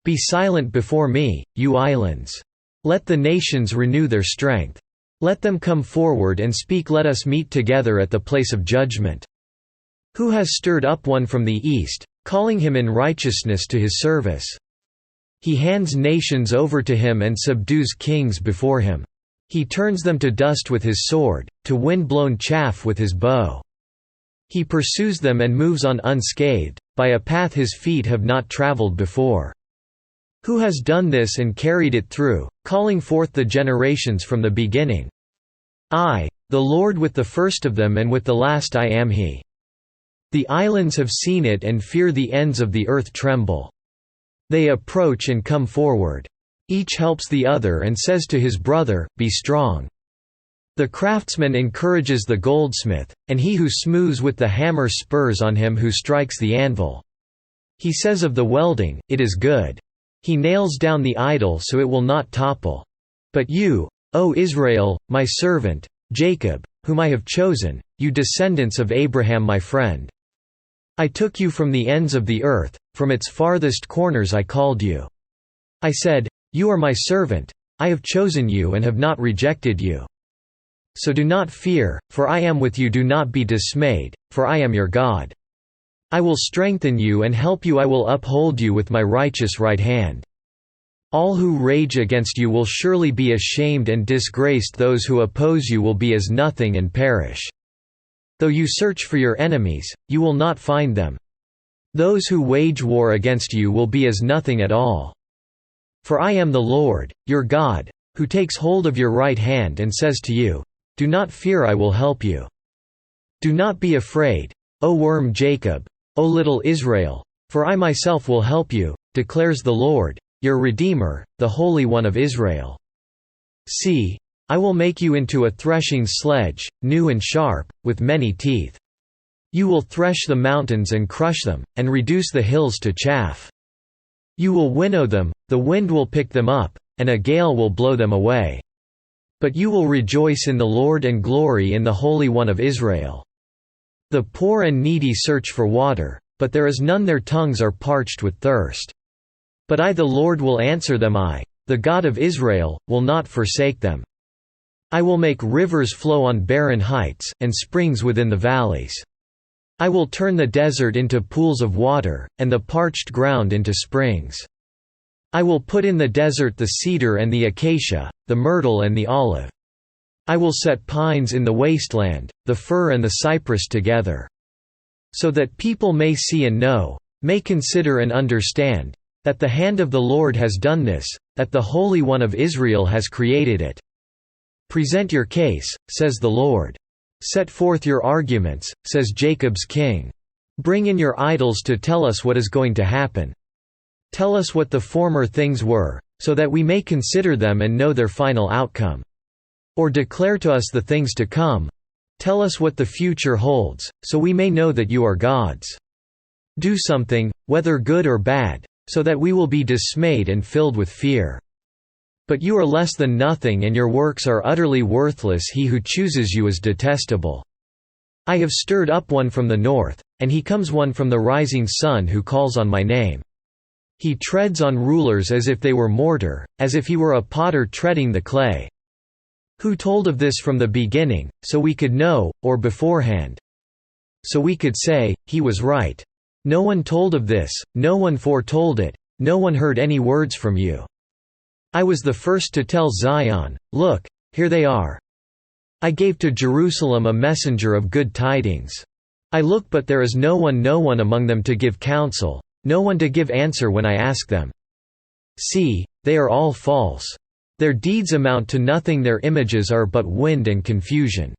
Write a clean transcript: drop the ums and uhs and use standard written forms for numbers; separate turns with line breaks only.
Be silent before me, you islands. Let the nations renew their strength. Let them come forward and speak. Let us meet together at the place of judgment. Who has stirred up one from the east, calling him in righteousness to his service? He hands nations over to him and subdues kings before him. He turns them to dust with his sword, to wind-blown chaff with his bow. He pursues them and moves on unscathed, by a path his feet have not traveled before. Who has done this and carried it through, calling forth the generations from the beginning? I, the Lord, with the first of them and with the last I am He. The islands have seen it and fear, the ends of the earth tremble. They approach and come forward. Each helps the other and says to his brother, Be strong. The craftsman encourages the goldsmith, and he who smooths with the hammer spurs on him who strikes the anvil. He says of the welding, It is good. He nails down the idol so it will not topple. But you, O Israel, my servant, Jacob, whom I have chosen, you descendants of Abraham my friend. I took you from the ends of the earth, from its farthest corners I called you. I said, You are my servant, I have chosen you and have not rejected you. So do not fear, for I am with you. Do not be dismayed, for I am your God. I will strengthen you and help you. I will uphold you with my righteous right hand. All who rage against you will surely be ashamed and disgraced. Those who oppose you will be as nothing and perish. Though you search for your enemies, you will not find them. Those who wage war against you will be as nothing at all. For I am the Lord, your God, who takes hold of your right hand and says to you, Do not fear, I will help you. Do not be afraid, O worm Jacob, O little Israel, for I myself will help you, declares the Lord, your Redeemer, the Holy One of Israel. See, I will make you into a threshing sledge, new and sharp, with many teeth. You will thresh the mountains and crush them, and reduce the hills to chaff. You will winnow them, the wind will pick them up, and a gale will blow them away. But you will rejoice in the Lord and glory in the Holy One of Israel. The poor and needy search for water, but there is none. Their tongues are parched with thirst. But I, the Lord, will answer them. I, the God of Israel, will not forsake them. I will make rivers flow on barren heights, and springs within the valleys. I will turn the desert into pools of water, and the parched ground into springs. I will put in the desert the cedar and the acacia, the myrtle and the olive. I will set pines in the wasteland, the fir and the cypress together. So that people may see and know, may consider and understand, that the hand of the Lord has done this, that the Holy One of Israel has created it. Present your case, says the Lord. Set forth your arguments, says Jacob's King. Bring in your idols to tell us what is going to happen. Tell us what the former things were, so that we may consider them and know their final outcome. Or declare to us the things to come. Tell us what the future holds, so we may know that you are gods. Do something, whether good or bad, so that we will be dismayed and filled with fear. But you are less than nothing and your works are utterly worthless. He who chooses you is detestable. I have stirred up one from the north, and he comes, one from the rising sun who calls on my name. He treads on rulers as if they were mortar, as if he were a potter treading the clay. Who told of this from the beginning, so we could know, or beforehand? So we could say, he was right. No one told of this, no one foretold it, no one heard any words from you. I was the first to tell Zion, look, here they are. I gave to Jerusalem a messenger of good tidings. I look, but there is no one among them to give counsel, no one to give answer when I ask them. See, they are all false. Their deeds amount to nothing, their images are but wind and confusion.